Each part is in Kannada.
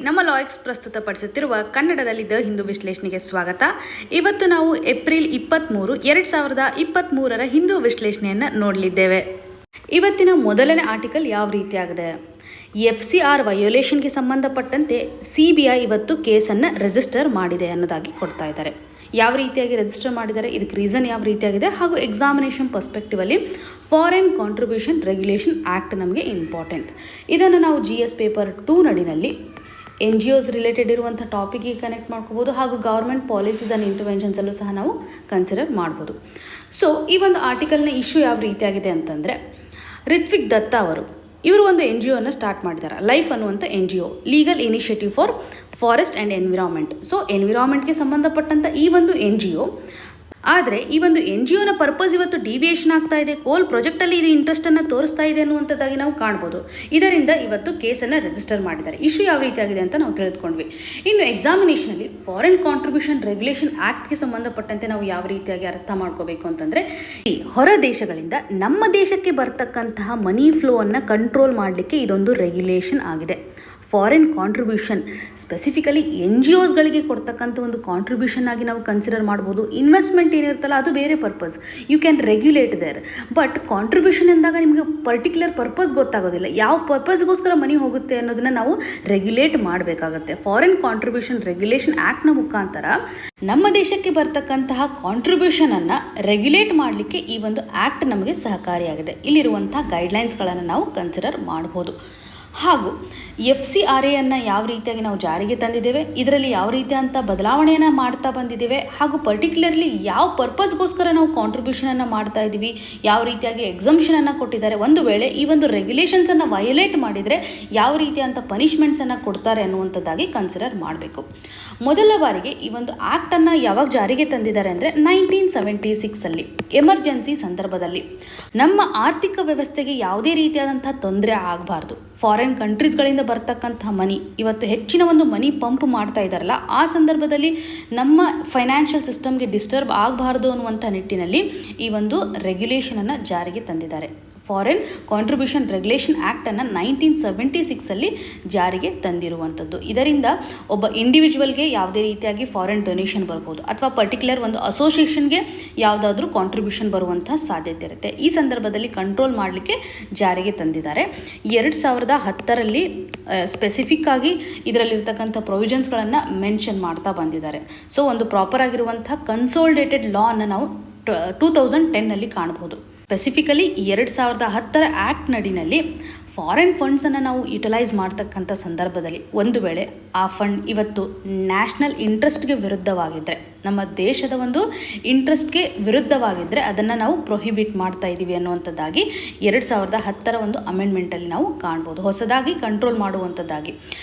ನಮ್ಮ ಲಾಯಕ್ಸ್ ಪ್ರಸ್ತುತಪಡಿಸುತ್ತಿರುವ ಕನ್ನಡದಲ್ಲಿ ದ ಹಿಂದೂ ವಿಶ್ಲೇಷಣೆಗೆ ಸ್ವಾಗತ. ಇವತ್ತು ನಾವು ಏಪ್ರಿಲ್ 23, 2023ರ ಹಿಂದೂ ವಿಶ್ಲೇಷಣೆಯನ್ನು ನೋಡಲಿದ್ದೇವೆ. ಇವತ್ತಿನ ಮೊದಲನೇ ಆರ್ಟಿಕಲ್ ಯಾವ ರೀತಿಯಾಗಿದೆ? FCR ವಯೋಲೇಷನ್ಗೆ ಸಂಬಂಧಪಟ್ಟಂತೆ CBI ಇವತ್ತು ಕೇಸನ್ನು ರಿಜಿಸ್ಟರ್ ಮಾಡಿದೆ ಅನ್ನೋದಾಗಿ ಕೊಡ್ತಾ ಇದ್ದಾರೆ. ಯಾವ ರೀತಿಯಾಗಿ ರಿಜಿಸ್ಟರ್ ಮಾಡಿದ್ದಾರೆ, ಇದಕ್ಕೆ ರೀಸನ್ ಯಾವ ರೀತಿಯಾಗಿದೆ, ಹಾಗೂ examination perspectively foreign contribution regulation act ನಮಗೆ ಇಂಪಾರ್ಟೆಂಟ್. ಇದನ್ನು ನಾವು GS ಪೇಪರ್ 2 ನಡಿನಲ್ಲಿ NGOs ರಿಲೇಟೆಡ್ ಇರುವಂಥ ಟಾಪಿಕ್ಗೆ ಕನೆಕ್ಟ್ ಮಾಡ್ಕೋಬೋದು, ಹಾಗೂ ಗೌರ್ಮೆಂಟ್ ಪಾಲಿಸೀಸ್ ಆ್ಯಂಡ್ ಇಂಟರ್ವೆನ್ಷನ್ಸಲ್ಲೂ ಸಹ ನಾವು ಕನ್ಸಿಡರ್ ಮಾಡ್ಬೋದು. ಸೊ ಈ ಒಂದು ಆರ್ಟಿಕಲ್ನ ಇಶ್ಯೂ ಯಾವ ರೀತಿಯಾಗಿದೆ ಅಂತಂದರೆ, ರಿತ್ವಿಕ್ ದತ್ತಾ ಇವರು ಒಂದು NGOನ ಸ್ಟಾರ್ಟ್ ಮಾಡಿದ್ದಾರೆ. ಲೈಫ್ ಅನ್ನುವಂಥ NGO, legal initiative for forest and environment. So ಎನ್ವಿರಾನ್ಮೆಂಟ್ಗೆ ಸಂಬಂಧಪಟ್ಟಂಥ ಈ ಒಂದು NGO, ಆದರೆ ಈ ಒಂದು NGOನ ಪರ್ಪಸ್ ಇವತ್ತು ಡಿವಿಯೇಷನ್ ಆಗ್ತಾ ಇದೆ, ಕೋಲ್ ಪ್ರಾಜೆಕ್ಟಲ್ಲಿ ಇದು ಇಂಟ್ರೆಸ್ಟನ್ನು ತೋರಿಸ್ತಾ ಇದೆ ಅನ್ನುವಂಥದ್ದಾಗಿ ನಾವು ಕಾಣ್ಬೋದು. ಇದರಿಂದ ಇವತ್ತು ಕೇಸನ್ನು ರಿಜಿಸ್ಟರ್ ಮಾಡಿದ್ದಾರೆ. ಇಶ್ಯೂ ಯಾವ ರೀತಿಯಾಗಿದೆ ಅಂತ ನಾವು ತಿಳಿದುಕೊಂಡ್ವಿ. ಇನ್ನು ಎಕ್ಸಾಮಿನೇಷನಲ್ಲಿ ಫಾರಿನ್ ಕಾಂಟ್ರಿಬ್ಯೂಷನ್ ರೆಗ್ಯುಲೇಷನ್ ಆ್ಯಕ್ಟ್ಗೆ ಸಂಬಂಧಪಟ್ಟಂತೆ ನಾವು ಯಾವ ರೀತಿಯಾಗಿ ಅರ್ಥ ಮಾಡ್ಕೋಬೇಕು ಅಂತಂದರೆ, ಈ ಹೊರ ದೇಶಗಳಿಂದ ನಮ್ಮ ದೇಶಕ್ಕೆ ಬರ್ತಕ್ಕಂತಹ ಮನಿ ಫ್ಲೋವನ್ನು ಕಂಟ್ರೋಲ್ ಮಾಡಲಿಕ್ಕೆ ಇದೊಂದು ರೆಗ್ಯುಲೇಷನ್ ಆಗಿದೆ. ಫಾರಿನ್ ಕಾಂಟ್ರಿಬ್ಯೂಷನ್ ಸ್ಪೆಸಿಫಿಕಲಿ NGOಸ್ಗಳಿಗೆ ಕೊಡ್ತಕ್ಕಂಥ ಒಂದು ಕಾಂಟ್ರಿಬ್ಯೂಷನ್ ಆಗಿ ನಾವು ಕನ್ಸಿಡರ್ ಮಾಡ್ಬೋದು. ಇನ್ವೆಸ್ಟ್ಮೆಂಟ್ ಏನಿರುತ್ತಲ್ಲ ಅದು ಬೇರೆ purpose, you can regulate there. But contribution ಎಂದಾಗ ನಿಮಗೆ ಪರ್ಟಿಕ್ಯುಲರ್ ಪರ್ಪಸ್ ಗೊತ್ತಾಗೋದಿಲ್ಲ, ಯಾವ ಪರ್ಪಸ್ಗೋಸ್ಕರ ಮನಿ ಹೋಗುತ್ತೆ ಅನ್ನೋದನ್ನು ನಾವು ರೆಗ್ಯುಲೇಟ್ ಮಾಡಬೇಕಾಗತ್ತೆ. ಫಾರಿನ್ ಕಾಂಟ್ರಿಬ್ಯೂಷನ್ ರೆಗ್ಯುಲೇಷನ್ ಆ್ಯಕ್ಟ್ನ ಮುಖಾಂತರ ನಮ್ಮ ದೇಶಕ್ಕೆ ಬರ್ತಕ್ಕಂತಹ ಕಾಂಟ್ರಿಬ್ಯೂಷನನ್ನು ರೆಗ್ಯುಲೇಟ್ ಮಾಡಲಿಕ್ಕೆ ಈ ಒಂದು ಆ್ಯಕ್ಟ್ ನಮಗೆ ಸಹಕಾರಿಯಾಗಿದೆ. ಇಲ್ಲಿರುವಂಥ ಗೈಡ್ಲೈನ್ಸ್ಗಳನ್ನು ನಾವು ಕನ್ಸಿಡರ್ ಮಾಡ್ಬೋದು. ಹಾಗೂ FCRAಯನ್ನು ಯಾವ ರೀತಿಯಾಗಿ ನಾವು ಜಾರಿಗೆ ತಂದಿದ್ದೇವೆ, ಇದರಲ್ಲಿ ಯಾವ ರೀತಿಯಂಥ ಬದಲಾವಣೆಯನ್ನು ಮಾಡ್ತಾ ಬಂದಿದ್ದೇವೆ, ಹಾಗೂ ಪರ್ಟಿಕ್ಯುಲರ್ಲಿ ಯಾವ ಪರ್ಪಸ್ಗೋಸ್ಕರ ನಾವು ಕಾಂಟ್ರಿಬ್ಯೂಷನನ್ನು ಮಾಡ್ತಾ ಇದ್ದೀವಿ, ಯಾವ ರೀತಿಯಾಗಿ ಎಕ್ಸಂಪ್ಷನನ್ನು ಕೊಟ್ಟಿದ್ದಾರೆ, ಒಂದು ವೇಳೆ ಈ ಒಂದು ರೆಗ್ಯುಲೇಷನ್ಸನ್ನು ವಯೋಲೇಟ್ ಮಾಡಿದರೆ ಯಾವ ರೀತಿಯಂಥ ಪನಿಷ್ಮೆಂಟ್ಸನ್ನು ಕೊಡ್ತಾರೆ ಅನ್ನುವಂಥದ್ದಾಗಿ ಕನ್ಸಿಡರ್ ಮಾಡಬೇಕು. ಮೊದಲ ಬಾರಿಗೆ ಈ ಒಂದು ಆ್ಯಕ್ಟನ್ನು ಯಾವಾಗ ಜಾರಿಗೆ ತಂದಿದ್ದಾರೆ ಅಂದರೆ 1976 ಎಮರ್ಜೆನ್ಸಿ ಸಂದರ್ಭದಲ್ಲಿ. ನಮ್ಮ ಆರ್ಥಿಕ ವ್ಯವಸ್ಥೆಗೆ ಯಾವುದೇ ರೀತಿಯಾದಂಥ ತೊಂದರೆ ಆಗಬಾರ್ದು, ಫಾರಿನ್ ಕಂಟ್ರೀಸ್ಗಳಿಂದ ಬರ್ತಕ್ಕಂಥ ಮನಿ ಇವತ್ತು ಹೆಚ್ಚಿನ ಒಂದು ಮನಿ ಪಂಪ್ ಮಾಡ್ತಾ ಇದ್ದಾರಲ್ಲ, ಆ ಸಂದರ್ಭದಲ್ಲಿ ನಮ್ಮ ಫೈನಾನ್ಷಿಯಲ್ ಸಿಸ್ಟಮ್ಗೆ ಡಿಸ್ಟರ್ಬ್ ಆಗಬಾರ್ದು ಅನ್ನುವಂಥ ನಿಟ್ಟಿನಲ್ಲಿ ಈ ಒಂದು ರೆಗ್ಯುಲೇಷನನ್ನು ಜಾರಿಗೆ ತಂದಿದ್ದಾರೆ. ಫಾರಿನ್ ಕಾಂಟ್ರಿಬ್ಯೂಷನ್ ರೆಗ್ಯುಲೇಷನ್ ಆ್ಯಕ್ಟನ್ನು 1976 ಜಾರಿಗೆ ತಂದಿರುವಂಥದ್ದು. ಇದರಿಂದ ಒಬ್ಬ ಇಂಡಿವಿಜುವಲ್ಗೆ ಯಾವುದೇ ರೀತಿಯಾಗಿ ಫಾರಿನ್ ಡೊನೇಷನ್ ಬರ್ಬೋದು, ಅಥವಾ ಪರ್ಟಿಕ್ಯುಲರ್ ಒಂದು ಅಸೋಸಿಯೇಷನ್ಗೆ ಯಾವುದಾದ್ರೂ ಕಾಂಟ್ರಿಬ್ಯೂಷನ್ ಬರುವಂಥ ಸಾಧ್ಯತೆ ಇರುತ್ತೆ. ಈ ಸಂದರ್ಭದಲ್ಲಿ ಕಂಟ್ರೋಲ್ ಮಾಡಲಿಕ್ಕೆ ಜಾರಿಗೆ ತಂದಿದ್ದಾರೆ. 2010 ಸ್ಪೆಸಿಫಿಕ್ ಆಗಿ ಇದರಲ್ಲಿರ್ತಕ್ಕಂಥ ಪ್ರೊವಿಷನ್ಸ್ಗಳನ್ನು ಮೆನ್ಷನ್ ಮಾಡ್ತಾ ಬಂದಿದ್ದಾರೆ. ಸೊ ಒಂದು ಪ್ರಾಪರ್ ಆಗಿರುವಂಥ ಕನ್ಸೋಲ್ಡೇಟೆಡ್ ಲಾ ಅನ್ನು ನಾವು 2010 ಕಾಣಬಹುದು. ಸ್ಪೆಸಿಫಿಕಲಿ 2010 ಆ್ಯಕ್ಟ್ ನಡಿನಲ್ಲಿ ಫಾರಿನ್ ಫಂಡ್ಸನ್ನು ನಾವು ಯುಟಿಲೈಸ್ ಮಾಡ್ತಕ್ಕಂಥ ಸಂದರ್ಭದಲ್ಲಿ ಒಂದು ವೇಳೆ ಆ ಫಂಡ್ ಇವತ್ತು ನ್ಯಾಷನಲ್ ಇಂಟ್ರೆಸ್ಟ್ಗೆ ವಿರುದ್ಧವಾಗಿದ್ದರೆ, ನಮ್ಮ ದೇಶದ ಒಂದು ಇಂಟ್ರೆಸ್ಟ್ಗೆ ವಿರುದ್ಧವಾಗಿದ್ದರೆ ಅದನ್ನು ನಾವು ಪ್ರೊಹಿಬಿಟ್ ಮಾಡ್ತಾ ಇದ್ದೀವಿ ಅನ್ನುವಂಥದ್ದಾಗಿ 2010 ಒಂದು ಅಮೆಂಡ್ಮೆಂಟಲ್ಲಿ ನಾವು ಕಾಣ್ಬೋದು, ಹೊಸದಾಗಿ ಕಂಟ್ರೋಲ್ ಮಾಡುವಂಥದ್ದಾಗಿ.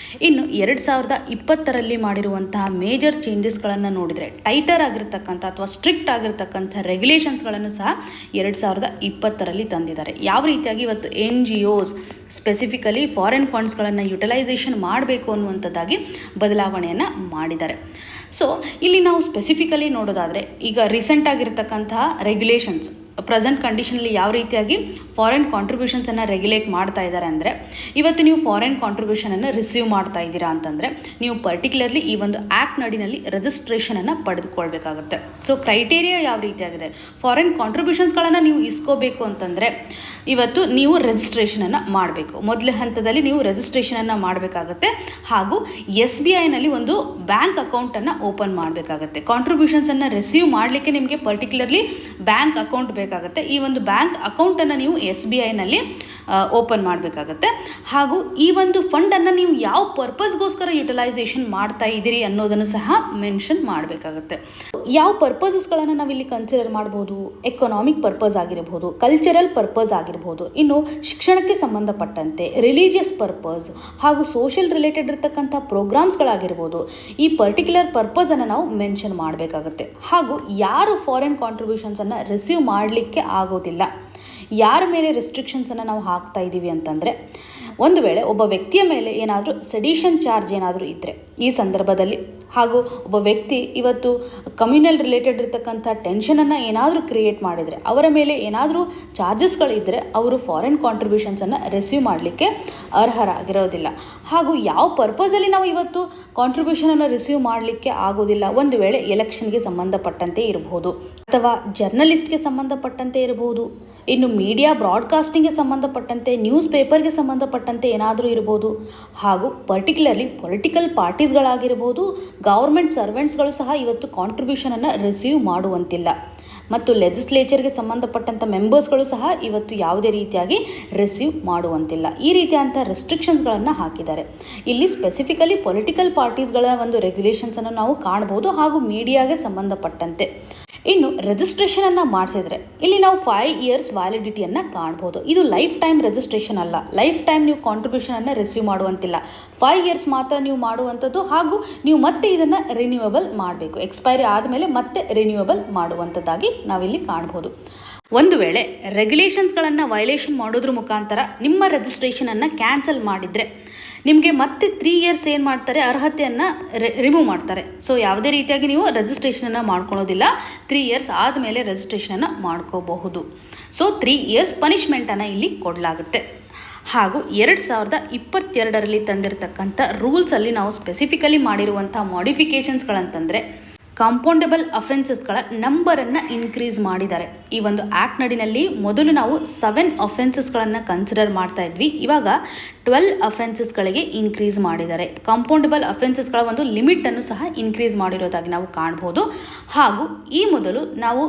ಇನ್ನು 2020 ಮಾಡಿರುವಂತಹ ಮೇಜರ್ ಚೇಂಜಸ್ಗಳನ್ನು ನೋಡಿದರೆ, ಟೈಟರ್ ಆಗಿರ್ತಕ್ಕಂಥ ಅಥವಾ ಸ್ಟ್ರಿಕ್ಟ್ ಆಗಿರ್ತಕ್ಕಂಥ ರೆಗ್ಯುಲೇಷನ್ಸ್ಗಳನ್ನು ಸಹ 2020 ತಂದಿದ್ದಾರೆ. ಯಾವ ರೀತಿಯಾಗಿ ಇವತ್ತು NGOs ಸ್ಪೆಸಿಫಿಕಲಿ ಫಾರಿನ್ ಫಂಡ್ಸ್ಗಳನ್ನು ಯುಟಿಲೈಸೇಷನ್ ಮಾಡಬೇಕು ಅನ್ನುವಂಥದ್ದಾಗಿ ಬದಲಾವಣೆಯನ್ನು ಮಾಡಿದ್ದಾರೆ. ಸೊ ಇಲ್ಲಿ ನಾವು ಸ್ಪೆಸಿಫಿಕಲಿ ನೋಡೋದಾದರೆ, ಈಗ ರೀಸೆಂಟ್ ಆಗಿರ್ತಕ್ಕಂತಹ ರೆಗ್ಯುಲೇಷನ್ಸ್ ಪ್ರೆಸೆಂಟ್ ಕಂಡೀಷನಲ್ಲಿ ಯಾವ ರೀತಿಯಾಗಿ ಫಾರಿನ್ ಕಾಂಟ್ರಿಬ್ಯೂಷನ್ಸನ್ನು ರೆಗ್ಯುಲೇಟ್ ಮಾಡ್ತಾ ಇದ್ದಾರೆ ಅಂದರೆ, ಇವತ್ತು ನೀವು ಫಾರಿನ್ ಕಾಂಟ್ರಿಬ್ಯೂಷನನ್ನು ರಿಸೀವ್ ಮಾಡ್ತಾ ಇದ್ದೀರಾ ಅಂತಂದರೆ ನೀವು ಪರ್ಟಿಕ್ಯುಲರ್ಲಿ ಈ ಒಂದು ಆ್ಯಕ್ಟ್ ನಡಿನಲ್ಲಿ ರಿಜಿಸ್ಟ್ರೇಷನನ್ನು ಪಡೆದುಕೊಳ್ಬೇಕಾಗುತ್ತೆ. ಸೊ ಕ್ರೈಟೇರಿಯಾ ಯಾವ ರೀತಿಯಾಗಿದೆ, ಫಾರಿನ್ ಕಾಂಟ್ರಿಬ್ಯೂಷನ್ಸ್ಗಳನ್ನು ನೀವು ಇಸ್ಕೋಬೇಕು ಅಂತಂದರೆ ಇವತ್ತು ನೀವು ರಿಜಿಸ್ಟ್ರೇಷನನ್ನು ಮಾಡಬೇಕು. ಮೊದಲ ಹಂತದಲ್ಲಿ ನೀವು ರಿಜಿಸ್ಟ್ರೇಷನನ್ನು ಮಾಡಬೇಕಾಗತ್ತೆ, ಹಾಗೂ SBIನಲ್ಲಿ ಒಂದು ಬ್ಯಾಂಕ್ ಅಕೌಂಟನ್ನು ಓಪನ್ ಮಾಡಬೇಕಾಗತ್ತೆ. ಕಾಂಟ್ರಿಬ್ಯೂಷನ್ಸನ್ನು ರಿಸೀವ್ ಮಾಡಲಿಕ್ಕೆ ನಿಮಗೆ ಪರ್ಟಿಕ್ಯುಲರ್ಲಿ ಬ್ಯಾಂಕ್ ಅಕೌಂಟ್ ಬೇಕಾಗುತ್ತೆ. ಈ ಒಂದು ಬ್ಯಾಂಕ್ ಅಕೌಂಟನ್ನು ನೀವು SBIನಲ್ಲಿ ಓಪನ್ ಮಾಡಬೇಕಾಗತ್ತೆ, ಹಾಗೂ ಈ ಒಂದು ಫಂಡನ್ನು ನೀವು ಯಾವ ಪರ್ಪಸ್ಗೋಸ್ಕರ ಯುಟಿಲೈಸೇಷನ್ ಮಾಡ್ತಾ ಇದ್ದೀರಿ ಅನ್ನೋದನ್ನು ಸಹ ಮೆನ್ಷನ್ ಮಾಡಬೇಕಾಗುತ್ತೆ. ಯಾವ ಪರ್ಪಸಸ್ಗಳನ್ನು ನಾವಿಲ್ಲಿ ಕನ್ಸಿಡರ್ ಮಾಡ್ಬೋದು, ಎಕನಾಮಿಕ್ ಪರ್ಪಸ್ ಆಗಿರಬಹುದು, ಕಲ್ಚರಲ್ ಪರ್ಪಸ್ ಆಗಿರ್ಬೋದು, ಇನ್ನು ಶಿಕ್ಷಣಕ್ಕೆ ಸಂಬಂಧಪಟ್ಟಂತೆ ರಿಲಿಜಿಯಸ್ ಪರ್ಪಸ್ ಹಾಗೂ ಸೋಷಿಯಲ್ ರಿಲೇಟೆಡ್ ಇರತಕ್ಕಂಥ ಪ್ರೋಗ್ರಾಮ್ಸ್ಗಳಾಗಿರ್ಬೋದು, ಈ ಪರ್ಟಿಕ್ಯುಲರ್ ಪರ್ಪಸನ್ನು ನಾವು ಮೆನ್ಷನ್ ಮಾಡಬೇಕಾಗುತ್ತೆ. ಹಾಗೂ ಯಾರು ಫಾರಿನ್ ಕಾಂಟ್ರಿಬ್ಯೂಷನ್ಸನ್ನು ರಿಸೀವ್ ಮಾಡಲಿಕ್ಕೆ ಆಗೋದಿಲ್ಲ, ಯಾರ ಮೇಲೆ ರೆಸ್ಟ್ರಿಕ್ಷನ್ಸನ್ನು ನಾವು ಹಾಕ್ತಾ ಇದ್ದೀವಿ ಅಂತಂದರೆ, ಒಂದು ವೇಳೆ ಒಬ್ಬ ವ್ಯಕ್ತಿಯ ಮೇಲೆ ಏನಾದರೂ ಸೆಡಿಷನ್ ಚಾರ್ಜ್ ಏನಾದರೂ ಇದ್ದರೆ ಈ ಸಂದರ್ಭದಲ್ಲಿ, ಹಾಗೂ ಒಬ್ಬ ವ್ಯಕ್ತಿ ಇವತ್ತು ಕಮ್ಯುನಲ್ ರಿಲೇಟೆಡ್ ಇರತಕ್ಕಂಥ ಟೆನ್ಷನನ್ನು ಏನಾದರೂ ಕ್ರಿಯೇಟ್ ಮಾಡಿದರೆ, ಅವರ ಮೇಲೆ ಏನಾದರೂ ಚಾರ್ಜಸ್ಗಳಿದ್ದರೆ ಅವರು ಫಾರಿನ್ ಕಾಂಟ್ರಿಬ್ಯೂಷನ್ಸನ್ನು ರಿಸೀವ್ ಮಾಡಲಿಕ್ಕೆ ಅರ್ಹರಾಗಿರೋದಿಲ್ಲ. ಹಾಗೂ ಯಾವ ಪರ್ಪಸಲ್ಲಿ ನಾವು ಇವತ್ತು ಕಾಂಟ್ರಿಬ್ಯೂಷನನ್ನು ರಿಸೀವ್ ಮಾಡಲಿಕ್ಕೆ ಆಗೋದಿಲ್ಲ, ಒಂದು ವೇಳೆ ಎಲೆಕ್ಷನ್ಗೆ ಸಂಬಂಧಪಟ್ಟಂತೆ ಇರಬಹುದು, ಅಥವಾ ಜರ್ನಲಿಸ್ಟ್ಗೆ ಸಂಬಂಧಪಟ್ಟಂತೆ ಇರಬಹುದು, ಇನ್ನು ಮೀಡಿಯಾ ಬ್ರಾಡ್ಕಾಸ್ಟಿಂಗ್ಗೆ ಸಂಬಂಧಪಟ್ಟಂತೆ, ನ್ಯೂಸ್ ಪೇಪರ್ಗೆ ಸಂಬಂಧಪಟ್ಟಂತೆ ಏನಾದರೂ ಇರ್ಬೋದು, ಹಾಗೂ ಪರ್ಟಿಕ್ಯುಲರ್ಲಿ ಪೊಲಿಟಿಕಲ್ ಪಾರ್ಟೀಸ್ಗಳಾಗಿರ್ಬೋದು, ಗೌರ್ಮೆಂಟ್ ಸರ್ವೆಂಟ್ಸ್ಗಳು ಸಹ ಇವತ್ತು ಕಾಂಟ್ರಿಬ್ಯೂಷನನ್ನು ರಿಸೀವ್ ಮಾಡುವಂತಿಲ್ಲ. ಮತ್ತು ಲೆಜಿಸ್ಲೇಚರ್ಗೆ ಸಂಬಂಧಪಟ್ಟಂಥ ಮೆಂಬರ್ಸ್ಗಳು ಸಹ ಇವತ್ತು ಯಾವುದೇ ರೀತಿಯಾಗಿ ರಿಸೀವ್ ಮಾಡುವಂತಿಲ್ಲ. ಈ ರೀತಿಯಾದಂಥ ರೆಸ್ಟ್ರಿಕ್ಷನ್ಸ್ಗಳನ್ನು ಹಾಕಿದ್ದಾರೆ. ಇಲ್ಲಿ ಸ್ಪೆಸಿಫಿಕಲಿ ಪೊಲಿಟಿಕಲ್ ಪಾರ್ಟೀಸ್ಗಳ ಒಂದು ರೆಗ್ಯುಲೇಷನ್ಸನ್ನು ನಾವು ಕಾಣ್ಬೋದು, ಹಾಗೂ ಮೀಡಿಯಾಗೆ ಸಂಬಂಧಪಟ್ಟಂತೆ. ಇನ್ನು ರಿಜಿಸ್ಟ್ರೇಷನನ್ನು ಮಾಡಿಸಿದ್ರೆ ಇಲ್ಲಿ ನಾವು 5 ಇಯರ್ಸ್ ವ್ಯಾಲಿಡಿಟಿಯನ್ನು ಕಾಣ್ಬೋದು. ಇದು ಲೈಫ್ ಟೈಮ್ ರಿಜಿಸ್ಟ್ರೇಷನ್ ಅಲ್ಲ, ಲೈಫ್ ಟೈಮ್ ನೀವು ಕಾಂಟ್ರಿಬ್ಯೂಷನನ್ನು ರಿಸೀವ್ ಮಾಡುವಂತಿಲ್ಲ, 5 ಇಯರ್ಸ್ ಮಾತ್ರ ನೀವು ಮಾಡುವಂಥದ್ದು, ಹಾಗೂ ನೀವು ಮತ್ತೆ ಇದನ್ನು ರಿನ್ಯೂವಬಲ್ ಮಾಡಬೇಕು, ಎಕ್ಸ್ಪೈರಿ ಆದಮೇಲೆ ಮತ್ತೆ ರಿನ್ಯೂವಬಲ್ ಮಾಡುವಂಥದ್ದಾಗಿ ನಾವಿಲ್ಲಿ ಕಾಣ್ಬೋದು. ಒಂದು ವೇಳೆ ರೆಗ್ಯುಲೇಷನ್ಸ್ಗಳನ್ನು ವೈಲೇಷನ್ ಮಾಡೋದ್ರ ಮುಖಾಂತರ ನಿಮ್ಮ ರಿಜಿಸ್ಟ್ರೇಷನನ್ನು ಕ್ಯಾನ್ಸಲ್ ಮಾಡಿದರೆ ನಿಮಗೆ ಮತ್ತೆ 3 ಇಯರ್ಸ್ ಏನು ಮಾಡ್ತಾರೆ, ಅರ್ಹತೆಯನ್ನು ರಿಮೂವ್ ಮಾಡ್ತಾರೆ. ಸೊ ಯಾವುದೇ ರೀತಿಯಾಗಿ ನೀವು ರಿಜಿಸ್ಟ್ರೇಷನನ್ನು ಮಾಡ್ಕೊಳ್ಳೋದಿಲ್ಲ, 3 ಇಯರ್ಸ್ ಆದಮೇಲೆ ರಿಜಿಸ್ಟ್ರೇಷನನ್ನು ಮಾಡ್ಕೋಬಹುದು. ಸೊ 3 ಇಯರ್ಸ್ ಪನಿಷ್ಮೆಂಟನ್ನು ಇಲ್ಲಿ ಕೊಡಲಾಗುತ್ತೆ. ಹಾಗೂ 2022ರಲ್ಲಿ ತಂದಿರತಕ್ಕಂಥ ರೂಲ್ಸಲ್ಲಿ ನಾವು ಸ್ಪೆಸಿಫಿಕಲಿ ಮಾಡಿರುವಂಥ ಮಾಡಿಫಿಕೇಷನ್ಸ್ಗಳಂತಂದರೆ ಕಾಂಪೌಂಡಬಲ್ ಅಫೆನ್ಸಸ್ಗಳ ನಂಬರನ್ನು ಇನ್ಕ್ರೀಸ್ ಮಾಡಿದ್ದಾರೆ. ಈ ಒಂದು ಆ್ಯಕ್ಟ್ ನಡಿನಲ್ಲಿ ಮೊದಲು ನಾವು 7 ಅಫೆನ್ಸಸ್ಗಳನ್ನು ಕನ್ಸಿಡರ್ ಮಾಡ್ತಾ ಇದ್ವಿ, ಇವಾಗ 12 ಅಫೆನ್ಸಸ್ಗಳಿಗೆ ಇನ್ಕ್ರೀಸ್ ಮಾಡಿದ್ದಾರೆ. ಕಾಂಪೌಂಡಬಲ್ ಅಫೆನ್ಸಸ್ಗಳ ಒಂದು ಲಿಮಿಟನ್ನು ಸಹ ಇನ್ಕ್ರೀಸ್ ಮಾಡಿರೋದಾಗಿ ನಾವು ಕಾಣ್ಬೋದು. ಹಾಗೂ ಈ ಮೊದಲು ನಾವು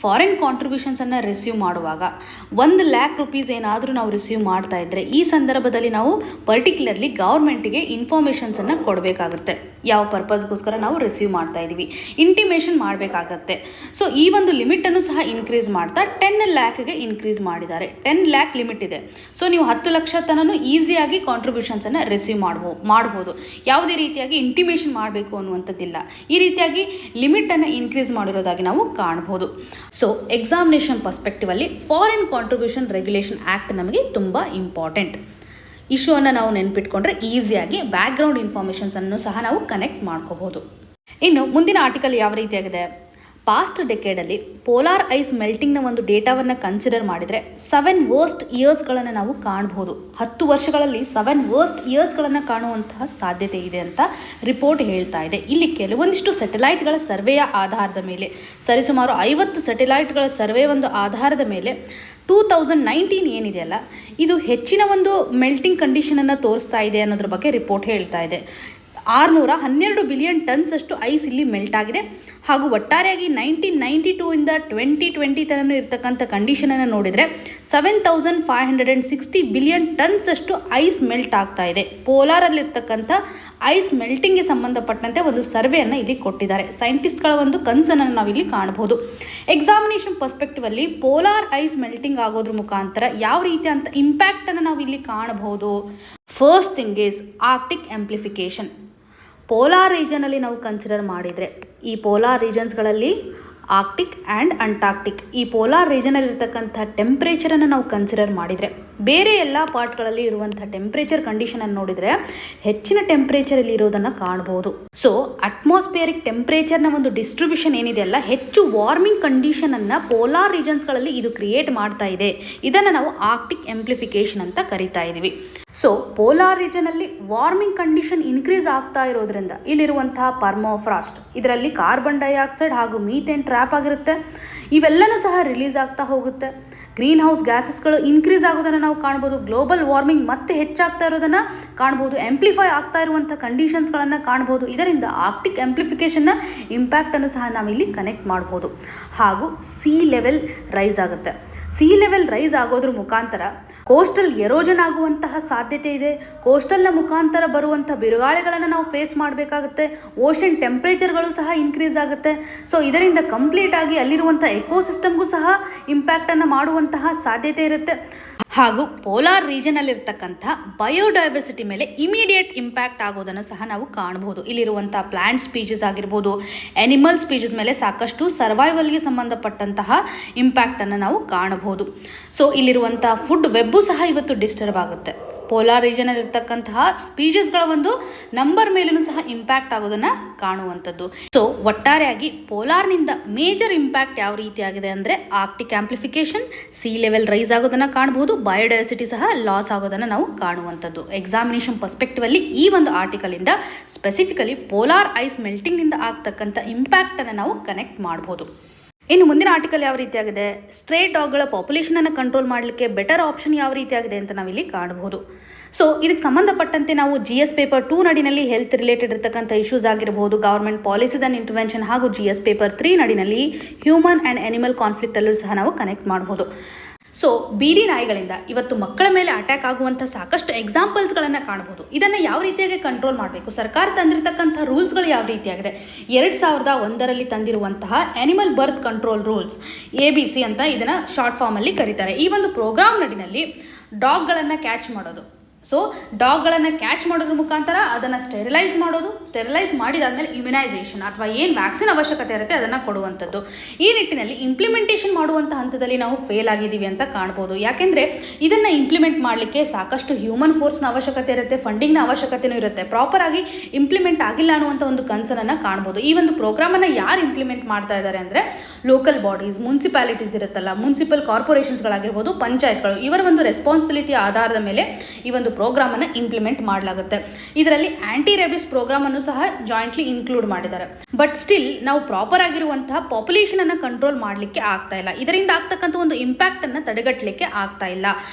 ಫಾರಿನ್ ಕಾಂಟ್ರಿಬ್ಯೂಷನ್ಸನ್ನು ರಿಸೀವ್ ಮಾಡುವಾಗ 1 ಲ್ಯಾಕ್ ರುಪೀಸ್ ಏನಾದರೂ ನಾವು ರಿಸೀವ್ ಮಾಡ್ತಾ ಇದ್ದರೆ ಈ ಸಂದರ್ಭದಲ್ಲಿ ನಾವು ಪರ್ಟಿಕ್ಯುಲರ್ಲಿ ಗೌರ್ಮೆಂಟಿಗೆ ಇನ್ಫಾರ್ಮೇಷನ್ಸನ್ನು ಕೊಡಬೇಕಾಗುತ್ತೆ, ಯಾವ ಪರ್ಪಸ್ಗೋಸ್ಕರ ನಾವು ರಿಸೀವ್ ಮಾಡ್ತಾ ಇದ್ದೀವಿ, ಇಂಟಿಮೇಷನ್ ಮಾಡಬೇಕಾಗತ್ತೆ. ಸೊ ಈ ಒಂದು ಲಿಮಿಟನ್ನು ಸಹ ಇನ್ಕ್ರೀಸ್ ಮಾಡ್ತಾ 10 ಲ್ಯಾಕ್ಗೆ ಇನ್ಕ್ರೀಸ್ ಮಾಡಿದ್ದಾರೆ. 10 ಲ್ಯಾಕ್ ಲಿಮಿಟ್ ಇದೆ. ಸೊ ನೀವು 10 ಲಕ್ಷ ತನೂ ಈಸಿಯಾಗಿ ಕಾಂಟ್ರಿಬ್ಯೂಷನ್ಸನ್ನು ರಿಸೀವ್ ಮಾಡ್ಬೋದು, ಯಾವುದೇ ರೀತಿಯಾಗಿ ಇಂಟಿಮೇಷನ್ ಮಾಡಬೇಕು ಅನ್ನುವಂಥದ್ದಿಲ್ಲ. ಈ ರೀತಿಯಾಗಿ ಲಿಮಿಟನ್ನು ಇನ್ಕ್ರೀಸ್ ಮಾಡಿರೋದಾಗಿ ನಾವು ಕಾಣ್ಬೋದು. So examination perspectively foreign contribution regulation act ನಮಗೆ ತುಂಬ ಇಂಪಾರ್ಟೆಂಟ್. ಇಶ್ಯೂವನ್ನು ನಾವು ನೆನ್ಪಿಟ್ಕೊಂಡ್ರೆ ಈಸಿಯಾಗಿ ಬ್ಯಾಕ್ಗ್ರೌಂಡ್ ಇನ್ಫಾರ್ಮೇಷನ್ಸನ್ನು ಸಹ ನಾವು ಕನೆಕ್ಟ್ ಮಾಡ್ಕೋಬೋದು. ಇನ್ನು ಮುಂದಿನ ಆರ್ಟಿಕಲ್ ಯಾವ ರೀತಿಯಾಗಿದೆ, ಪಾಸ್ಟ್ ಡೆಕೇಡಲ್ಲಿ ಪೋಲಾರ್ ಐಸ್ ಮೆಲ್ಟಿಂಗ್ನ ಒಂದು ಡೇಟಾವನ್ನು ಕನ್ಸಿಡರ್ ಮಾಡಿದರೆ 7 ವರ್ಸ್ಟ್ ಇಯರ್ಸ್ಗಳನ್ನು ನಾವು ಕಾಣ್ಬೋದು. 10 ವರ್ಷಗಳಲ್ಲಿ 7 ವರ್ಸ್ಟ್ ಇಯರ್ಸ್ಗಳನ್ನು ಕಾಣುವಂತಹ ಸಾಧ್ಯತೆ ಇದೆ ಅಂತ ರಿಪೋರ್ಟ್ ಹೇಳ್ತಾ ಇದೆ. ಇಲ್ಲಿ ಕೆಲವೊಂದಿಷ್ಟು ಸ್ಯಾಟಲೈಟ್ಗಳ ಸರ್ವೆಯ ಆಧಾರದ ಮೇಲೆ, ಸರಿಸುಮಾರು 50 ಸ್ಯಾಟಲೈಟ್ಗಳ ಸರ್ವೆ ಒಂದು ಆಧಾರದ ಮೇಲೆ 2019 ಏನಿದೆಯಲ್ಲ, ಇದು ಹೆಚ್ಚಿನ ಒಂದು ಮೆಲ್ಟಿಂಗ್ ಕಂಡೀಷನನ್ನು ತೋರಿಸ್ತಾ ಇದೆ ಅನ್ನೋದ್ರ ಬಗ್ಗೆ ರಿಪೋರ್ಟ್ ಹೇಳ್ತಾ ಇದೆ. 612 ಬಿಲಿಯನ್ ಟನ್ಸ್ ಅಷ್ಟು ಐಸ್ ಇಲ್ಲಿ ಮೆಲ್ಟ್ ಆಗಿದೆ. ಹಾಗೂ ಒಟ್ಟಾರೆಯಾಗಿ 1992 ಇಂದ 2020 ತನಕ ಇರತಕ್ಕಂಥ ಕಂಡೀಷನನ್ನು ನೋಡಿದರೆ 7560 ಬಿಲಿಯನ್ ಟನ್ಸ್ ಅಷ್ಟು ಐಸ್ ಮೆಲ್ಟ್ ಆಗ್ತಾ ಇದೆ. ಪೋಲಾರಲ್ಲಿರ್ತಕ್ಕಂಥ ಐಸ್ ಮೆಲ್ಟಿಂಗ್ಗೆ ಸಂಬಂಧಪಟ್ಟಂತೆ ಒಂದು ಸರ್ವೆಯನ್ನು ಇಲ್ಲಿ ಕೊಟ್ಟಿದ್ದಾರೆ. ಸೈಂಟಿಸ್ಟ್ಗಳ ಒಂದು ಕನ್ಸನ್ನು ನಾವಿಲ್ಲಿ ಕಾಣಬಹುದು. ಎಕ್ಸಾಮಿನೇಷನ್ ಪರ್ಸ್ಪೆಕ್ಟಿವಲ್ಲಿ ಪೋಲಾರ್ ಐಸ್ ಮೆಲ್ಟಿಂಗ್ ಆಗೋದ್ರ ಮುಖಾಂತರ ಯಾವ ರೀತಿಯಂಥ ಇಂಪ್ಯಾಕ್ಟನ್ನು ನಾವು ಇಲ್ಲಿ ಕಾಣಬಹುದು. First thing is Arctic amplification. Polar ರೀಜನಲ್ಲಿ ನಾವು ಕನ್ಸಿಡರ್ ಮಾಡಿದರೆ ಈ ಪೋಲಾರ್ ರೀಜನ್ಸ್ಗಳಲ್ಲಿ ಆರ್ಕ್ಟಿಕ್ ಆ್ಯಂಡ್ ಅಂಟಾರ್ಕ್ಟಿಕ್, ಈ ಪೋಲಾರ್ ರೀಜನಲ್ಲಿರ್ತಕ್ಕಂಥ ಟೆಂಪ್ರೇಚರನ್ನು ನಾವು ಕನ್ಸಿಡರ್ ಮಾಡಿದರೆ ಬೇರೆ ಎಲ್ಲ ಪಾರ್ಟ್ಗಳಲ್ಲಿ ಇರುವಂಥ ಟೆಂಪ್ರೇಚರ್ ಕಂಡೀಷನನ್ನು ನೋಡಿದರೆ ಹೆಚ್ಚಿನ ಟೆಂಪ್ರೇಚರಲ್ಲಿ ಇರೋದನ್ನು ಕಾಣ್ಬೋದು. ಸೊ ಅಟ್ಮಾಸ್ಫಿಯರಿಕ್ ಟೆಂಪ್ರೇಚರ್ನ ಒಂದು ಡಿಸ್ಟ್ರಿಬ್ಯೂಷನ್ ಏನಿದೆಯಲ್ಲ, ಹೆಚ್ಚು ವಾರ್ಮಿಂಗ್ ಕಂಡೀಷನನ್ನು ಪೋಲಾರ್ ರೀಜನ್ಸ್ಗಳಲ್ಲಿ ಇದು ಕ್ರಿಯೇಟ್ ಮಾಡ್ತಾ ಇದೆ. ಇದನ್ನು ನಾವು ಆರ್ಕ್ಟಿಕ್ ಆಂಪ್ಲಿಫಿಕೇಶನ್ ಅಂತ ಕರಿತಾ ಇದ್ದೀವಿ. ಸೊ ಪೋಲಾರ್ ರೀಜನಲ್ಲಿ ವಾರ್ಮಿಂಗ್ ಕಂಡೀಷನ್ ಇನ್ಕ್ರೀಸ್ ಆಗ್ತಾ ಇರೋದ್ರಿಂದ ಇಲ್ಲಿರುವಂತಹ ಪರ್ಮಾಫ್ರಾಸ್ಟ್, ಇದರಲ್ಲಿ ಕಾರ್ಬನ್ ಡೈಆಕ್ಸೈಡ್ ಹಾಗೂ ಮೀಥೇನ್ ಟ್ರ್ಯಾಪ್ ಆಗಿರುತ್ತೆ, ಇವೆಲ್ಲನೂ ಸಹ ರಿಲೀಸ್ ಆಗ್ತಾ ಹೋಗುತ್ತೆ. ಗ್ರೀನ್ ಹೌಸ್ ಗ್ಯಾಸಸ್ಗಳು ಇನ್ಕ್ರೀಸ್ ಆಗೋದನ್ನು ನಾವು ಕಾಣ್ಬೋದು. ಗ್ಲೋಬಲ್ ವಾರ್ಮಿಂಗ್ ಮತ್ತೆ ಹೆಚ್ಚಾಗ್ತಾ ಇರೋದನ್ನು ಕಾಣ್ಬೋದು. ಆಂಪ್ಲಿಫೈ ಆಗ್ತಾ ಇರುವಂಥ ಕಂಡೀಷನ್ಸ್ಗಳನ್ನು ಕಾಣ್ಬೋದು. ಇದರಿಂದ ಆರ್ಕ್ಟಿಕ್ ಆಂಪ್ಲಿಫಿಕೇಷನ್ನ ಇಂಪ್ಯಾಕ್ಟನ್ನು ಸಹ ನಾವಿಲ್ಲಿ ಕನೆಕ್ಟ್ ಮಾಡ್ಬೋದು. ಹಾಗೂ ಸೀ ಲೆವೆಲ್ ರೈಸ್ ಆಗುತ್ತೆ. ಸೀ ಲೆವೆಲ್ ರೈಸ್ ಆಗೋದ್ರ ಮುಖಾಂತರ ಕೋಸ್ಟಲ್ ಎರೋಜನ್ ಆಗುವಂತಹ ಸಾಧ್ಯತೆ ಇದೆ. ಕೋಸ್ಟಲ್ನ ಮುಖಾಂತರ ಬರುವಂಥ ಬಿರುಗಾಳಿಗಳನ್ನು ನಾವು ಫೇಸ್ ಮಾಡಬೇಕಾಗುತ್ತೆ. ಓಷನ್ ಟೆಂಪ್ರೇಚರ್ಗಳು ಸಹ ಇನ್ಕ್ರೀಸ್ ಆಗುತ್ತೆ. ಸೊ ಇದರಿಂದ ಕಂಪ್ಲೀಟ್ ಆಗಿ ಅಲ್ಲಿರುವಂಥ ಎಕೋಸಿಸ್ಟಮ್ಗೂ ಸಹ ಇಂಪ್ಯಾಕ್ಟನ್ನು ಮಾಡುವಂತಹ ಸಾಧ್ಯತೆ ಇರುತ್ತೆ. ಹಾಗೂ ಪೋಲಾರ್ ರೀಜನಲ್ಲಿರ್ತಕ್ಕಂಥ ಬಯೋಡೈವರ್ಸಿಟಿ ಮೇಲೆ ಇಮಿಡಿಯೇಟ್ ಇಂಪ್ಯಾಕ್ಟ್ ಆಗೋದನ್ನು ಸಹ ನಾವು ಕಾಣಬಹುದು. ಇಲ್ಲಿರುವಂಥ ಪ್ಲಾಂಟ್ ಸ್ಪೀಷೀಸ್ ಆಗಿರ್ಬೋದು, ಆ್ಯನಿಮಲ್ ಸ್ಪೀಷೀಸ್ ಮೇಲೆ ಸಾಕಷ್ಟು ಸರ್ವೈವಲ್ಗೆ ಸಂಬಂಧಪಟ್ಟಂತಹ ಇಂಪ್ಯಾಕ್ಟನ್ನು ನಾವು ಕಾಣಬಹುದು. ಸೊ ಇಲ್ಲಿರುವಂಥ ಫುಡ್ ವೆಬ್ಬು ಸಹ ಇವತ್ತು ಡಿಸ್ಟರ್ಬ್ ಆಗುತ್ತೆ. ಪೋಲಾರ್ ರೀಜನಲ್ಲಿ ಇರ್ತಕ್ಕಂತಹ ಸ್ಪೀಷೀಸ್ಗಳ ಒಂದು ನಂಬರ್ ಮೇಲೂ ಸಹ ಇಂಪ್ಯಾಕ್ಟ್ ಆಗೋದನ್ನು ಕಾಣುವಂಥದ್ದು. ಸೊ ಒಟ್ಟಾರೆಯಾಗಿ ಪೋಲಾರ್ನಿಂದ ಮೇಜರ್ ಇಂಪ್ಯಾಕ್ಟ್ ಯಾವ ರೀತಿಯಾಗಿದೆ ಅಂದರೆ Arctic amplification, sea level rise ಆಗೋದನ್ನು ಕಾಣಬಹುದು, ಬಯೋಡೈವರ್ಸಿಟಿ ಸಹ ಲಾಸ್ ಆಗೋದನ್ನು ನಾವು ಕಾಣುವಂಥದ್ದು. ಎಕ್ಸಾಮಿನೇಷನ್ ಪರ್ಸ್ಪೆಕ್ಟಿವ್ ಅಲ್ಲಿ ಈ ಒಂದು ಆರ್ಟಿಕಲ್ ಇಂದ ಸ್ಪೆಸಿಫಿಕಲಿ ಪೋಲಾರ್ ಐಸ್ ಮೆಲ್ಟಿಂಗ್ ನಿಂದ ಆಗ್ತಕ್ಕಂಥ ಇಂಪ್ಯಾಕ್ಟ್ ಅನ್ನು ನಾವು ಕನೆಕ್ಟ್ ಮಾಡಬಹುದು. ಇನ್ನು ಮುಂದಿನ ಆರ್ಟಿಕಲ್ ಯಾವ ರೀತಿಯಾಗಿದೆ, ಸ್ಟ್ರೇ ಡಾಗ್ಗಳ ಪಾಪ್ಯುಲೇಷನ್ ಅನ್ನು ಕಂಟ್ರೋಲ್ ಮಾಡಲಿಕ್ಕೆ ಬೆಟರ್ ಆಪ್ಷನ್ ಯಾವ ರೀತಿಯಾಗಿದೆ ಅಂತ ನಾವಿಲ್ಲಿ ಕಾಣಬಹುದು. ಸೊ ಇದಕ್ಕೆ ಸಂಬಂಧಪಟ್ಟಂತೆ ನಾವು GS ಪೇಪರ್ 2 ನಡಿನಲ್ಲಿ ಹೆಲ್ತ್ ರಿಲೇಟೆಡ್ ಇರತಕ್ಕಂಥ ಇಶ್ಯೂಸ್ ಆಗಿರಬಹುದು, ಗವರ್ಮೆಂಟ್ ಪಾಲಿಸೀಸ್ ಆ್ಯಂಡ್ ಇಂಟರ್ವೆನ್ಷನ್ ಹಾಗೂ GS ಪೇಪರ್ 3 ನಡಿನಲ್ಲಿ ಹ್ಯೂಮನ್ ಆ್ಯಂಡ್ ಅನಿಮಲ್ ಕಾನ್ಫ್ಲಿಕ್ಟ್ ಅಲ್ಲೂ ಸಹ ನಾವು ಕನೆಕ್ಟ್ ಮಾಡಬಹುದು. ಸೊ ಬೀದಿ ನಾಯಿಗಳಿಂದ ಇವತ್ತು ಮಕ್ಕಳ ಮೇಲೆ ಅಟ್ಯಾಕ್ ಆಗುವಂಥ ಸಾಕಷ್ಟು ಎಕ್ಸಾಂಪಲ್ಸ್ಗಳನ್ನು ಕಾಣಬಹುದು. ಇದನ್ನು ಯಾವ ರೀತಿಯಾಗಿ ಕಂಟ್ರೋಲ್ ಮಾಡಬೇಕು, ಸರ್ಕಾರ ತಂದಿರತಕ್ಕಂಥ ರೂಲ್ಸ್ಗಳು ಯಾವ ರೀತಿಯಾಗಿದೆ, 2001ರಲ್ಲಿ ತಂದಿರುವಂತಹ animal birth control rules ABC ಅಂತ ಇದನ್ನು ಶಾರ್ಟ್ ಫಾರ್ಮಲ್ಲಿ ಕರೀತಾರೆ. ಈ ಒಂದು ಪ್ರೋಗ್ರಾಮ್ ನಡಿನಲ್ಲಿ ಡಾಗ್ಗಳನ್ನು ಕ್ಯಾಚ್ ಮಾಡೋದು. ಸೊ ಡಾಗ್ಗಳನ್ನು ಕ್ಯಾಚ್ ಮಾಡೋದ್ರ ಮುಖಾಂತರ ಅದನ್ನು ಸ್ಟೆರಿಲೈಸ್ ಮಾಡಿದಾದ್ಮೇಲೆ ಇಮ್ಯುನೈಸೇಷನ್ ಅಥವಾ ಏನು ವ್ಯಾಕ್ಸಿನ್ ಅವಶ್ಯಕತೆ ಇರುತ್ತೆ ಅದನ್ನು ಕೊಡುವಂಥದ್ದು. ಈ ನಿಟ್ಟಿನಲ್ಲಿ ಇಂಪ್ಲಿಮೆಂಟೇಷನ್ ಮಾಡುವಂಥ ಹಂತದಲ್ಲಿ ನಾವು ಫೇಲ್ ಆಗಿದ್ದೀವಿ ಅಂತ ಕಾಣ್ಬೋದು. ಯಾಕೆಂದರೆ ಇದನ್ನು ಇಂಪ್ಲಿಮೆಂಟ್ ಮಾಡಲಿಕ್ಕೆ ಸಾಕಷ್ಟು ಹ್ಯೂಮನ್ ಫೋರ್ಸ್ನ ಅವಶ್ಯಕತೆ ಇರುತ್ತೆ, ಫಂಡಿಂಗ್ನ ಅವಶ್ಯಕತೆಯೂ ಇರುತ್ತೆ. ಪ್ರಾಪರಾಗಿ ಇಂಪ್ಲಿಮೆಂಟ್ ಆಗಿಲ್ಲ ಅನ್ನುವಂಥ ಒಂದು ಕನ್ಸರ್ನನ್ನು ಕಾಣ್ಬೋದು. ಈ ಒಂದು ಪ್ರೋಗ್ರಾಮನ್ನು ಯಾರು ಇಂಪ್ಲಿಮೆಂಟ್ ಮಾಡ್ತಾ ಇದ್ದಾರೆ ಅಂದರೆ ಲೋಕಲ್ ಬಾಡೀಸ್, ಮುನ್ಸಿಪಾಲಿಟೀಸ್ ಇರುತ್ತಲ್ಲ, ಮುನ್ಸಿಪಲ್ ಕಾರ್ಪೊರೇಷನ್ಸ್ಗಳಾಗಿರ್ಬೋದು, ಪಂಚಾಯತ್ಗಳು, ಇವರ ಒಂದು ರೆಸ್ಪಾನ್ಸಿಬಿಲಿಟಿ ಆಧಾರದ ಮೇಲೆ ಈ ಒಂದು ಪ್ರೋಗ್ರಾಮನ್ನು ಇಂಪ್ಲಿಮೆಂಟ್ ಮಾಡಲಾಗುತ್ತೆ. ಇದರಲ್ಲಿ ಆಂಟಿ ರೇಬಿಸ್ ಪ್ರೋಗ್ರಾಮ್ ಅನ್ನು ಸಹ ಜಾಯಿಂಟ್ಲಿ ಇನ್ಕ್ಲೂಡ್ ಮಾಡಿದ್ದಾರೆ. ಬಟ್ ಸ್ಟಿಲ್ ನಾವು ಪ್ರಾಪರ್ ಆಗಿರುವಂತಹ ಪಾಪ್ಯುಲೇಷನ್ ಅನ್ನು ಕಂಟ್ರೋಲ್ ಮಾಡಲಿಕ್ಕೆ ಆಗ್ತಾ ಇಲ್ಲ. ಇದರಿಂದ ಆಗ್ತಕ್ಕಂಥ ಒಂದು ಇಂಪ್ಯಾಕ್ಟ್ ಅನ್ನು ತಡೆಗಟ್ಟಲಿಕ್ಕೆ ಆಗ್ತಾ ಇಲ್ಲ,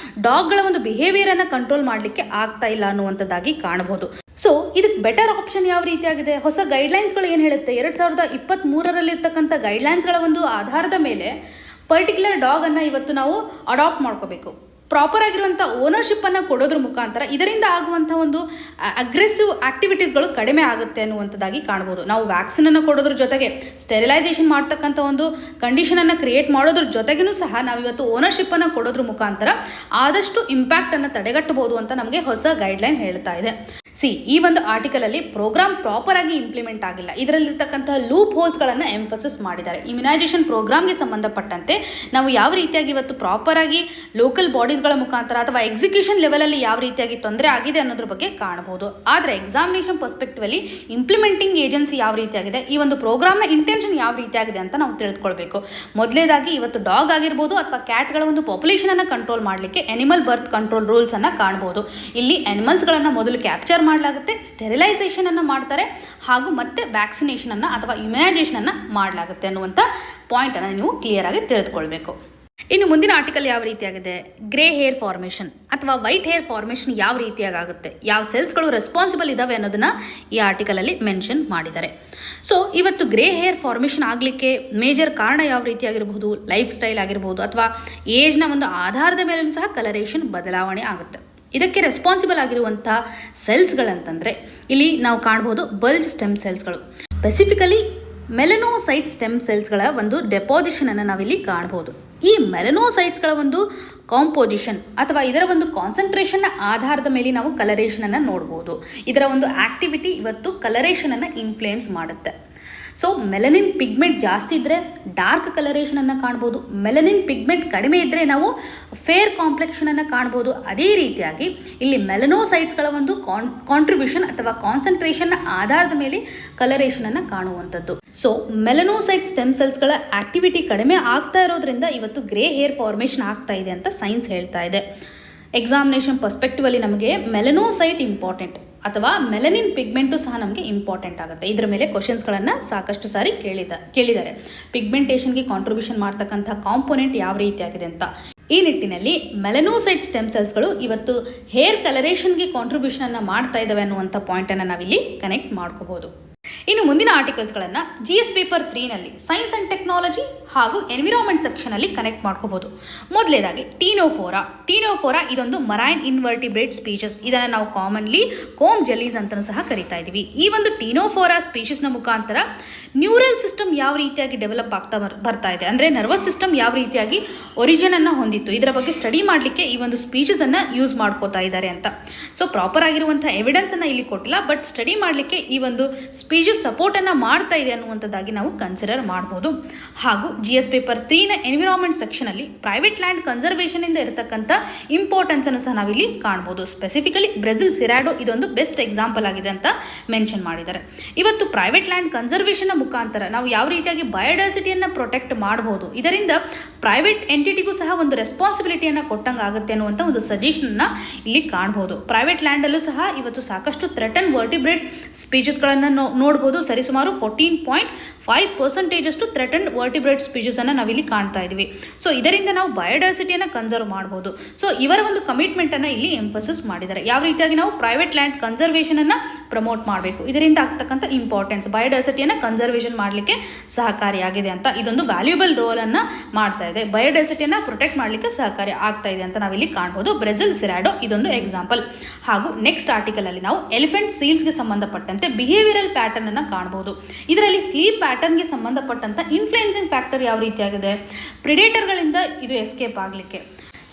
ಡಾಗ್ಗಳ ಒಂದು ಬಿಹೇವಿಯರ್ ಅನ್ನು ಕಂಟ್ರೋಲ್ ಮಾಡಲಿಕ್ಕೆ ಆಗ್ತಾ ಇಲ್ಲ ಅನ್ನುವಂಥದ್ದಾಗಿ ಕಾಣಬಹುದು. ಸೊ ಇದಕ್ಕೆ ಬೆಟರ್ ಆಪ್ಷನ್ ಯಾವ ರೀತಿಯಾಗಿದೆ, ಹೊಸ ಗೈಡ್ಲೈನ್ಸ್ಗಳು ಏನು ಹೇಳುತ್ತೆ, 2023ರಲ್ಲಿ ಇರ್ತಕ್ಕಂಥ ಗೈಡ್ಲೈನ್ಸ್ಗಳ ಒಂದು ಆಧಾರದ ಮೇಲೆ ಪರ್ಟಿಕ್ಯುಲರ್ ಡಾಗ್ ಅನ್ನು ಇವತ್ತು ನಾವು ಅಡಾಪ್ಟ್ ಮಾಡ್ಕೋಬೇಕು. ಪ್ರಾಪರ್ ಆಗಿರುವಂಥ ಓನರ್ಶಿಪ್ಪನ್ನು ಕೊಡೋದ್ರ ಮುಖಾಂತರ ಇದರಿಂದ ಆಗುವಂಥ ಒಂದು ಅಗ್ರೆಸಿವ್ ಆಕ್ಟಿವಿಟೀಸ್ಗಳು ಕಡಿಮೆ ಆಗುತ್ತೆ ಅನ್ನುವಂಥದ್ದಾಗಿ ಕಾಣ್ಬೋದು. ನಾವು ವ್ಯಾಕ್ಸಿನನ್ನು ಕೊಡೋದ್ರ ಜೊತೆಗೆ ಸ್ಟೆರಿಲೈಸೇಷನ್ ಮಾಡ್ತಕ್ಕಂಥ ಒಂದು ಕಂಡೀಷನನ್ನು ಕ್ರಿಯೇಟ್ ಮಾಡೋದ್ರ ಜೊತೆಗೂ ಸಹ ನಾವಿವತ್ತು ಓನರ್ಶಿಪ್ಪನ್ನು ಕೊಡೋದ್ರ ಮುಖಾಂತರ ಆದಷ್ಟು ಇಂಪ್ಯಾಕ್ಟನ್ನು ತಡೆಗಟ್ಟಬಹುದು ಅಂತ ನಮಗೆ ಹೊಸ ಗೈಡ್ಲೈನ್ ಹೇಳ್ತಾ ಇದೆ. ಈ ಒಂದು ಆರ್ಟಿಕಲ್ ಅಲ್ಲಿ ಪ್ರೋಗ್ರಾಮ್ ಪ್ರಾಪರ್ ಆಗಿ ಇಂಪ್ಲಿಮೆಂಟ್ ಆಗಿಲ್ಲ, ಇದರಲ್ಲಿರ್ತಕ್ಕಂತಹ ಲೂಪ್ ಹೋಲ್ಸ್ಗಳನ್ನು ಎಂಫಸಿಸ್ ಮಾಡಿದ್ದಾರೆ. ಇಮ್ಯುನೈಸೇಷನ್ ಪ್ರೋಗ್ರಾಮ್ಗೆ ಸಂಬಂಧಪಟ್ಟಂತೆ ನಾವು ಯಾವ ರೀತಿಯಾಗಿ ಇವತ್ತು ಪ್ರಾಪರ್ ಆಗಿ ಲೋಕಲ್ ಬಾಡೀಸ್ಗಳ ಮುಖಾಂತರ ಅಥವಾ ಎಕ್ಸಿಕ್ಯೂಷನ್ ಲೆವೆಲಲ್ಲಿ ಯಾವ ರೀತಿಯಾಗಿ ತೊಂದರೆ ಆಗಿದೆ ಅನ್ನೋದ್ರ ಬಗ್ಗೆ ಕಾಣಬಹುದು. ಆದರೆ ಎಕ್ಸಾಮಿನೇಷನ್ ಪರ್ಸ್ಪೆಕ್ಟಿವ್ ಅಲ್ಲಿ ಇಂಪ್ಲಿಮೆಂಟಿಂಗ್ ಏಜೆನ್ಸಿ ಯಾವ ರೀತಿಯಾಗಿದೆ, ಈ ಒಂದು ಪ್ರೋಗ್ರಾಮ್ನ ಇಂಟೆನ್ಷನ್ ಯಾವ ರೀತಿಯಾಗಿದೆ ಅಂತ ನಾವು ತಿಳಿದುಕೊಳ್ಬೇಕು. ಮೊದಲೇದಾಗಿ ಇವತ್ತು ಡಾಗ್ ಆಗಿರ್ಬೋದು ಅಥವಾ ಕ್ಯಾಟ್ಗಳ ಒಂದು ಪಾಪ್ಯುಲೇಷನ್ ಅನ್ನು ಕಂಟ್ರೋಲ್ ಮಾಡಲಿಕ್ಕೆ ಅನಿಮಲ್ ಬರ್ತ್ ಕಂಟ್ರೋಲ್ ರೂಲ್ಸ್ ಅನ್ನು ಕಾಣಬಹುದು. ಇಲ್ಲಿ ಅನಿಮಲ್ಸ್ಗಳನ್ನು ಮೊದಲು ಕ್ಯಾಪ್ಚರ್ ಮಾಡಲಾಗುತ್ತೆ, ಸ್ಟೆರಿಲೈಸೇಷನ್ ಅನ್ನು ಮಾಡ್ತಾರೆ ಹಾಗೂ ಮತ್ತೆ ವ್ಯಾಕ್ಸಿನೇಷನ್ ಅನ್ನು ಅಥವಾ ಇಮ್ಯುನೈಸೇಷನ್ ಅನ್ನು ಮಾಡಲಾಗುತ್ತೆ ಅನ್ನುವಂಥ ಪಾಯಿಂಟ್ ಅನ್ನು ನೀವು ಕ್ಲಿಯರ್ ಆಗಿ ತಿಳಿದುಕೊಳ್ಬೇಕು. ಇನ್ನು ಮುಂದಿನ ಆರ್ಟಿಕಲ್ ಯಾವ ರೀತಿಯಾಗಿದೆ, ಗ್ರೇ ಹೇರ್ ಫಾರ್ಮೇಷನ್ ಅಥವಾ ವೈಟ್ ಹೇರ್ ಫಾರ್ಮೇಷನ್ ಯಾವ ರೀತಿಯಾಗಿ ಆಗುತ್ತೆ, ಯಾವ ಸೆಲ್ಸ್ಗಳು ರೆಸ್ಪಾನ್ಸಿಬಲ್ ಇದಾವೆ ಅನ್ನೋದನ್ನ ಈ ಆರ್ಟಿಕಲ್ ಅಲ್ಲಿ ಮೆನ್ಷನ್ ಮಾಡಿದ್ದಾರೆ. ಸೊ ಇವತ್ತು ಗ್ರೇ ಹೇರ್ ಫಾರ್ಮೇಷನ್ ಆಗಲಿಕ್ಕೆ ಮೇಜರ್ ಕಾರಣ ಯಾವ ರೀತಿಯಾಗಿರಬಹುದು, ಲೈಫ್ ಸ್ಟೈಲ್ ಆಗಿರಬಹುದು ಅಥವಾ ಏಜ್ನ ಒಂದು ಆಧಾರದ ಮೇಲೂ ಸಹ ಕಲರೇಷನ್ ಬದಲಾವಣೆ ಆಗುತ್ತೆ. ಇದಕ್ಕೆ ರೆಸ್ಪಾನ್ಸಿಬಲ್ ಆಗಿರುವಂಥ ಸೆಲ್ಸ್ಗಳಂತಂದರೆ ಇಲ್ಲಿ ನಾವು ಕಾಣ್ಬೋದು bulge stem ಸೆಲ್ಸ್ಗಳು, specifically melanocyte stem ಸೆಲ್ಸ್ಗಳ ಒಂದು ಡೆಪಾಸಿಷನನ್ನು ನಾವಿಲ್ಲಿ ಕಾಣ್ಬೋದು. ಈ ಮೆಲನೋಸೈಟ್ಸ್ಗಳ ಒಂದು ಕಾಂಪೋಸಿಷನ್ ಅಥವಾ ಇದರ ಒಂದು ಕಾನ್ಸಂಟ್ರೇಷನ್ನ ಆಧಾರದ ಮೇಲೆ ನಾವು ಕಲರೇಷನನ್ನು ನೋಡ್ಬೋದು. ಇದರ ಒಂದು ಆಕ್ಟಿವಿಟಿ ಇವತ್ತು ಕಲರೇಷನನ್ನು ಇನ್ಫ್ಲುಯೆನ್ಸ್ ಮಾಡುತ್ತೆ. ಸೊ ಮೆಲನಿನ್ ಪಿಗ್ಮೆಂಟ್ ಜಾಸ್ತಿ ಇದ್ದರೆ ಡಾರ್ಕ್ ಕಲರೇಷನನ್ನು ಕಾಣ್ಬೋದು, ಮೆಲನಿನ್ ಪಿಗ್ಮೆಂಟ್ ಕಡಿಮೆ ಇದ್ದರೆ ನಾವು ಫೇರ್ ಕಾಂಪ್ಲೆಕ್ಷನನ್ನು ಕಾಣ್ಬೋದು. ಅದೇ ರೀತಿಯಾಗಿ ಇಲ್ಲಿ ಮೆಲನೋಸೈಟ್ಸ್ಗಳ ಒಂದು ಕಾಂಟ್ರಿಬ್ಯೂಷನ್ ಅಥವಾ ಕಾನ್ಸಂಟ್ರೇಷನ್ನ ಆಧಾರದ ಮೇಲೆ ಕಲರೇಷನನ್ನು ಕಾಣುವಂಥದ್ದು. ಸೊ ಮೆಲನೋಸೈಟ್ ಸ್ಟೆಮ್ ಸೆಲ್ಸ್ಗಳ ಆಕ್ಟಿವಿಟಿ ಕಡಿಮೆ ಆಗ್ತಾ ಇರೋದ್ರಿಂದ ಇವತ್ತು ಗ್ರೇ ಹೇರ್ ಫಾರ್ಮೇಷನ್ ಆಗ್ತಾ ಇದೆ ಅಂತ ಸೈನ್ಸ್ ಹೇಳ್ತಾ ಇದೆ. ಎಕ್ಸಾಮಿನೇಷನ್ ಪರ್ಸ್ಪೆಕ್ಟಿವ್ ಅಲ್ಲಿ ನಮಗೆ ಮೆಲನೋಸೈಟ್ ಇಂಪಾರ್ಟೆಂಟ್ ಅಥವಾ ಮೆಲನಿನ್ ಪಿಗ್ಮೆಂಟು ಸಹ ನಮಗೆ ಇಂಪಾರ್ಟೆಂಟ್ ಆಗುತ್ತೆ. ಇದರ ಮೇಲೆ ಕ್ವಶನ್ಸ್ಗಳನ್ನು ಸಾಕಷ್ಟು ಸಾರಿ ಕೇಳಿದ್ದಾರೆ. ಪಿಗ್ಮೆಂಟೇಷನ್ಗೆ ಕಾಂಟ್ರಿಬ್ಯೂಷನ್ ಮಾಡ್ತಕ್ಕಂಥ ಕಾಂಪೋನೆಂಟ್ ಯಾವ ರೀತಿಯಾಗಿದೆ ಅಂತ. ಈ ನಿಟ್ಟಿನಲ್ಲಿ ಮೆಲನೋಸೈಟ್ ಸ್ಟೆಮ್ ಸೆಲ್ಸ್ಗಳು ಇವತ್ತು ಹೇರ್ ಕಲರೇಷನ್ಗೆ ಕಾಂಟ್ರಿಬ್ಯೂಷನನ್ನು ಮಾಡ್ತಾ ಇದ್ದಾವೆ ಅನ್ನುವಂಥ ಪಾಯಿಂಟನ್ನು ನಾವಿಲ್ಲಿ ಕನೆಕ್ಟ್ ಮಾಡ್ಕೋಬಹುದು. ಇನ್ನು ಮುಂದಿನ ಆರ್ಟಿಕಲ್ಸ್ಗಳನ್ನು GS ಪೇಪರ್ 3ನಲ್ಲಿ ಸೈನ್ಸ್ ಆ್ಯಂಡ್ ಟೆಕ್ನಾಲಜಿ ಹಾಗೂ ಎನ್ವಿರಾನ್ಮೆಂಟ್ ಸೆಕ್ಷನಲ್ಲಿ ಕನೆಕ್ಟ್ ಮಾಡ್ಕೋಬಹುದು. ಮೊದಲೇದಾಗಿ ಟೀನೋಫೋರಾ ಇದೊಂದು ಮರೈನ್ ಇನ್ವರ್ಟಿಬ್ರೇಟ್ ಸ್ಪೀಷಸ್. ಇದನ್ನು ನಾವು ಕಾಮನ್ಲಿ ಕೋಮ್ ಜೆಲ್ಲೀಸ್ ಅಂತಲೂ ಸಹ ಕರಿತಾ ಇದ್ದೀವಿ. ಈ ಒಂದು ಟೀನೋಫೋರಾ ಸ್ಪೀಷಸ್ನ ಮುಖಾಂತರ ನ್ಯೂರಲ್ ಸಿಸ್ಟಮ್ ಯಾವ ರೀತಿಯಾಗಿ ಡೆವಲಪ್ ಆಗ್ತಾ ಬರ್ತಾ ಇದೆ, ಅಂದರೆ ನರ್ವಸ್ ಸಿಸ್ಟಮ್ ಯಾವ ರೀತಿಯಾಗಿ ಒರಿಜಿನನ್ನು ಹೊಂದಿತ್ತು, ಇದರ ಬಗ್ಗೆ ಸ್ಟಡಿ ಮಾಡಲಿಕ್ಕೆ ಈ ಒಂದು ಸ್ಪೀಷಸನ್ನು ಯೂಸ್ ಮಾಡ್ಕೋತಾ ಇದ್ದಾರೆ ಅಂತ. ಸೊ ಪ್ರಾಪರ್ ಆಗಿರುವಂಥ ಎವಿಡೆನ್ಸನ್ನು ಇಲ್ಲಿ ಕೊಟ್ಟಿಲ್ಲ, ಬಟ್ ಸ್ಟಡಿ ಮಾಡಲಿಕ್ಕೆ ಈ ಒಂದು ಸ್ಪೀಷಸ್ ಸ್ಪೀಷಸ್ ಸಪೋರ್ಟನ್ನು ಮಾಡ್ತಾ ಇದೆ ಅನ್ನುವಂಥದ್ದಾಗಿ ನಾವು ಕನ್ಸಿಡರ್ ಮಾಡ್ಬೋದು. ಹಾಗೂ GS ಪೇಪರ್ 3ನ ಎನ್ವಿರಾನ್ಮೆಂಟ್ ಸೆಕ್ಷನಲ್ಲಿ ಪ್ರೈವೇಟ್ ಲ್ಯಾಂಡ್ ಕನ್ಸರ್ವೇಷನಿಂದ ಇರತಕ್ಕಂಥ ಇಂಪಾರ್ಟೆನ್ಸನ್ನು ಸಹ ನಾವಿಲ್ಲಿ ಕಾಣ್ಬೋದು. ಸ್ಪೆಸಿಫಿಕಲಿ ಬ್ರೆಜಿಲ್ ಸಿರಾಡೋ ಇದೊಂದು ಬೆಸ್ಟ್ ಎಕ್ಸಾಂಪಲ್ ಆಗಿದೆ ಅಂತ ಮೆನ್ಷನ್ ಮಾಡಿದ್ದಾರೆ. ಇವತ್ತು ಪ್ರೈವೇಟ್ ಲ್ಯಾಂಡ್ ಕನ್ಸರ್ವೇಷನ್ನ ಮುಖಾಂತರ ನಾವು ಯಾವ ರೀತಿಯಾಗಿ ಬಯೋಡೈವರ್ಸಿಟಿಯನ್ನು ಪ್ರೊಟೆಕ್ಟ್ ಮಾಡಬಹುದು, ಇದರಿಂದ ಪ್ರೈವೇಟ್ ಎಂಟಿಟಿಗೂ ಸಹ ಒಂದು ರೆಸ್ಪಾನ್ಸಿಬಿಲಿಟಿಯನ್ನು ಕೊಟ್ಟಂಗೆ ಆಗುತ್ತೆ ಅನ್ನುವಂಥ ಒಂದು ಸಜೆಷನ್ನ ಇಲ್ಲಿ ಕಾಣಬಹುದು. ಪ್ರೈವೇಟ್ ಲ್ಯಾಂಡಲ್ಲೂ ಸಹ ಇವತ್ತು ಸಾಕಷ್ಟು ಥ್ರೆಟನ್ ವರ್ಟಿಬ್ರೇಟ್ ಸ್ಪೀಷಸ್ಗಳನ್ನು ನೋಡ್ಬೋದು. ಸರಿಸುಮಾರು 14.5% ಥ್ರೆಟನ್ಡ್ ವರ್ಟಿಬ್ರೇಟ್ ಸ್ಪೀಷಸನ್ನು ನಾವಿಲ್ಲಿ ಕಾಣ್ತಾ ಇದ್ದೀವಿ. ಸೊ ಇದರಿಂದ ನಾವು ಬಯೋಡೈವರ್ಸಿಟಿಯನ್ನು ಕನ್ಸರ್ವ್ ಮಾಡ್ಬೋದು. ಸೊ ಇವರ ಒಂದು ಕಮಿಟ್ಮೆಂಟನ್ನು ಇಲ್ಲಿ ಎಂಫಸಿಸ್ ಮಾಡಿದ್ದಾರೆ. ಯಾವ ರೀತಿಯಾಗಿ ನಾವು ಪ್ರೈವೇಟ್ ಲ್ಯಾಂಡ್ ಕನ್ಸರ್ವೇಷನನ್ನು ಪ್ರಮೋಟ್ ಮಾಡಬೇಕು, ಇದರಿಂದ ಆಗ್ತಕ್ಕಂಥ ಇಂಪಾರ್ಟೆನ್ಸ್ ಬಯೋಡೈವರ್ಸಿಟಿಯನ್ನು ಕನ್ಸರ್ವೇಷನ್ ಮಾಡಲಿಕ್ಕೆ ಸಹಕಾರಿಯಾಗಿದೆ ಅಂತ, ಇದೊಂದು ವ್ಯಾಲ್ಯೂಬಲ್ ರೋಲನ್ನು ಮಾಡ್ತಾ ಇದೆ. ಬಯೋಡೈವರ್ಸಿಟಿಯನ್ನು ಪ್ರೊಟೆಕ್ಟ್ ಮಾಡಲಿಕ್ಕೆ ಸಹಕಾರಿ ಆಗ್ತಾ ಇದೆ ಅಂತ ನಾವಿಲ್ಲಿ ಕಾಣ್ಬೋದು. ಬ್ರೆಜಿಲ್ ಸಿರಾಡೋ ಇದೊಂದು ಎಕ್ಸಾಂಪಲ್. ಹಾಗೂ ನೆಕ್ಸ್ಟ್ ಆರ್ಟಿಕಲ್ ಅಲ್ಲಿ ನಾವು ಎಲಿಫೆಂಟ್ ಸೀಲ್ಸ್ಗೆ ಸಂಬಂಧಪಟ್ಟಂತೆ ಬಿಹೇವಿಯರಲ್ ಪ್ಯಾಟರ್ನ್ ಅನ್ನು ಕಾಣಬಹುದು. ಇದರಲ್ಲಿ ಸ್ಲೀಪ್ ಪ್ಯಾಟರ್ನ್ಗೆ ಸಂಬಂಧಪಟ್ಟಂತ ಇನ್ಫ್ಲುಯೆನ್ಸಿಂಗ್ ಫ್ಯಾಕ್ಟರ್ ಯಾವ ರೀತಿಯಾಗಿದೆ, ಪ್ರಿಡೇಟರ್ಗಳಿಂದ ಇದು ಎಸ್ಕೇಪ್ ಆಗಲಿಕ್ಕೆ.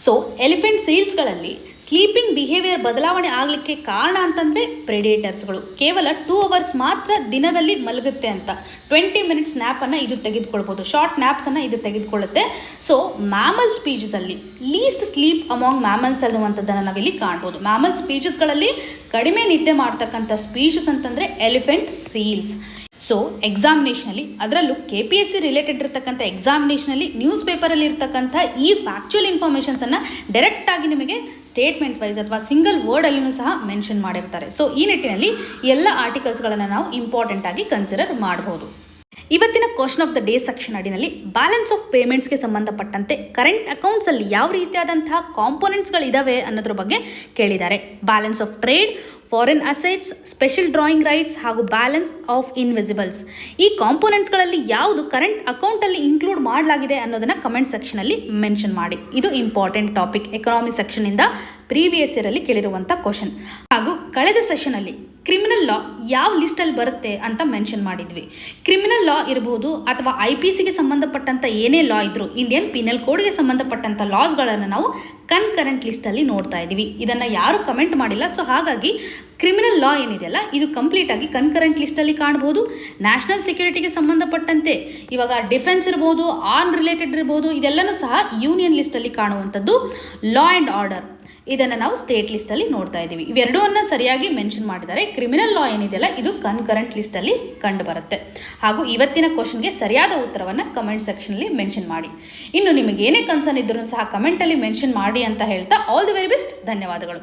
ಸೊ ಎಲಿಫೆಂಟ್ ಸೀಲ್ಸ್ಗಳಲ್ಲಿ ಸ್ಲೀಪಿಂಗ್ ಬಿಹೇವಿಯರ್ ಬದಲಾವಣೆ ಆಗಲಿಕ್ಕೆ ಕಾರಣ ಅಂತಂದರೆ ಪ್ರೆಡೇಟರ್ಸ್ಗಳು ಕೇವಲ 2 ಅವರ್ಸ್ ಮಾತ್ರ ದಿನದಲ್ಲಿ ಮಲಗುತ್ತೆ ಅಂತ. 20 ಮಿನಿಟ್ಸ್ ನ್ಯಾಪನ್ನು ಇದು ತೆಗೆದುಕೊಳ್ಬೋದು, ಶಾರ್ಟ್ ನ್ಯಾಪ್ಸನ್ನು ಇದು ತೆಗೆದುಕೊಳ್ಳುತ್ತೆ. ಸೊ ಮ್ಯಾಮಲ್ ಸ್ಪೀಷಸಲ್ಲಿ ಲೀಸ್ಟ್ ಸ್ಲೀಪ್ ಅಮಾಂಗ್ ಮ್ಯಾಮಲ್ಸ್ ಅನ್ನುವಂಥದ್ದನ್ನು ನಾವಿಲ್ಲಿ ಕಾಣ್ಬೋದು. ಮ್ಯಾಮಲ್ ಸ್ಪೀಷಸ್ಗಳಲ್ಲಿ ಕಡಿಮೆ ನಿದ್ದೆ ಮಾಡ್ತಕ್ಕಂಥ ಸ್ಪೀಷಸ್ ಅಂತಂದರೆ ಎಲಿಫೆಂಟ್ ಸೀಲ್ಸ್. ಸೊ ಎಕ್ಸಾಮಿನೇಷನಲ್ಲಿ, ಅದರಲ್ಲೂ KPSC ರಿಲೇಟೆಡ್ ಇರತಕ್ಕಂಥ ಎಕ್ಸಾಮಿನೇಷನಲ್ಲಿ ನ್ಯೂಸ್ ಪೇಪರಲ್ಲಿ ಇರ್ತಕ್ಕಂಥ ಈ ಫ್ಯಾಕ್ಚುಯಲ್ ಇನ್ಫಾರ್ಮೇಷನ್ಸನ್ನು ಡೈರೆಕ್ಟಾಗಿ ನಿಮಗೆ ಸ್ಟೇಟ್ಮೆಂಟ್ ವೈಸ್ ಅಥವಾ ಸಿಂಗಲ್ ವರ್ಡಲ್ಲಿಯೂ ಸಹ ಮೆನ್ಷನ್ ಮಾಡಿರ್ತಾರೆ. ಸೊ ಈ ನಿಟ್ಟಿನಲ್ಲಿ ಎಲ್ಲ ಆರ್ಟಿಕಲ್ಸ್ಗಳನ್ನು ನಾವು ಇಂಪಾರ್ಟೆಂಟ್ ಆಗಿ ಕನ್ಸಿಡರ್ ಮಾಡಬಹುದು. ಇವತ್ತಿನ question of the day section ಅಡಿನಲ್ಲಿ ಬ್ಯಾಲೆನ್ಸ್ ಆಫ್ ಪೇಮೆಂಟ್ಸ್ಗೆ ಸಂಬಂಧಪಟ್ಟಂತೆ ಕರೆಂಟ್ ಅಕೌಂಟ್ಸಲ್ಲಿ ಯಾವ ರೀತಿಯಾದಂತಹ ಕಾಂಪೋನೆಂಟ್ಸ್ಗಳಿದ್ದಾವೆ ಅನ್ನೋದ್ರ ಬಗ್ಗೆ ಕೇಳಿದ್ದಾರೆ. Balance of trade, foreign assets, special drawing rights ಹಾಗೂ ಬ್ಯಾಲೆನ್ಸ್ ಆಫ್ ಇನ್ವಿಸಿಬಲ್ಸ್. ಈ ಕಾಂಪೋನೆಂಟ್ಸ್ಗಳಲ್ಲಿ ಯಾವುದು ಕರೆಂಟ್ ಅಕೌಂಟಲ್ಲಿ ಇನ್ಕ್ಲೂಡ್ ಮಾಡಲಾಗಿದೆ ಅನ್ನೋದನ್ನು ಕಮೆಂಟ್ ಸೆಕ್ಷನಲ್ಲಿ ಮೆನ್ಷನ್ ಮಾಡಿ. ಇದು ಇಂಪಾರ್ಟೆಂಟ್ ಟಾಪಿಕ್, ಎಕನಾಮಿ ಸೆಕ್ಷನಿಂದ ಪ್ರೀವಿಯಸ್ ಇಯರಲ್ಲಿ ಕೇಳಿರುವಂಥ ಕ್ವಶನ್. ಹಾಗೂ ಕಳೆದ ಸೆಷನಲ್ಲಿ ಕ್ರಿಮಿನಲ್ ಲಾ ಯಾವ ಲಿಸ್ಟಲ್ಲಿ ಬರುತ್ತೆ ಅಂತ ಮೆನ್ಷನ್ ಮಾಡಿದ್ವಿ. ಕ್ರಿಮಿನಲ್ ಲಾ ಇರ್ಬೋದು ಅಥವಾ IPCಗೆ ಸಂಬಂಧಪಟ್ಟಂಥ ಏನೇ ಲಾ ಇದ್ದರೂ, ಇಂಡಿಯನ್ ಪೀನಲ್ ಕೋಡ್ಗೆ ಸಂಬಂಧಪಟ್ಟಂಥ ಲಾಸ್ಗಳನ್ನು ನಾವು ಕನ್ಕರೆಂಟ್ ಲಿಸ್ಟಲ್ಲಿ ನೋಡ್ತಾ ಇದ್ದೀವಿ. ಇದನ್ನು ಯಾರು ಕಮೆಂಟ್ ಮಾಡಿಲ್ಲ. ಸೊ ಹಾಗಾಗಿ ಕ್ರಿಮಿನಲ್ ಲಾ ಏನಿದೆಯಲ್ಲ ಇದು ಕಂಪ್ಲೀಟ್ ಆಗಿ ಕನ್ಕರೆಂಟ್ ಲಿಸ್ಟಲ್ಲಿ ಕಾಣ್ಬೋದು. ನ್ಯಾಷನಲ್ ಸೆಕ್ಯೂರಿಟಿಗೆ ಸಂಬಂಧಪಟ್ಟಂತೆ ಇವಾಗ ಡಿಫೆನ್ಸ್ ಇರ್ಬೋದು, ಆರ್ಮ್ ರಿಲೇಟೆಡ್ ಇರ್ಬೋದು, ಇದೆಲ್ಲನೂ ಸಹ ಯೂನಿಯನ್ ಲಿಸ್ಟಲ್ಲಿ ಕಾಣುವಂಥದ್ದು. ಲಾ ಆ್ಯಂಡ್ ಆರ್ಡರ್ ಇದನ್ನು ನಾವು ಸ್ಟೇಟ್ ಲಿಸ್ಟಲ್ಲಿ ನೋಡ್ತಾ ಇದ್ದೀವಿ. ಇವೆರಡೂವನ್ನು ಸರಿಯಾಗಿ ಮೆನ್ಷನ್ ಮಾಡಿದ್ದಾರೆ. ಕ್ರಿಮಿನಲ್ ಲಾ ಏನಿದೆಯಲ್ಲ ಇದು ಕನ್ಕರೆಂಟ್ ಲಿಸ್ಟಲ್ಲಿ ಕಂಡು ಬರುತ್ತೆ. ಹಾಗೂ ಇವತ್ತಿನ ಕ್ವಶನ್ಗೆ ಸರಿಯಾದ ಉತ್ತರವನ್ನು ಕಮೆಂಟ್ ಸೆಕ್ಷನಲ್ಲಿ ಮೆನ್ಷನ್ ಮಾಡಿ. ಇನ್ನು ನಿಮಗೆ ಏನೇ ಕನ್ಸರ್ನ್ ಇದ್ರೂ ಸಹ ಕಮೆಂಟಲ್ಲಿ ಮೆನ್ಷನ್ ಮಾಡಿ ಅಂತ ಹೇಳ್ತಾ ಆಲ್ ದಿ ವೆರಿ ಬೆಸ್ಟ್. ಧನ್ಯವಾದಗಳು.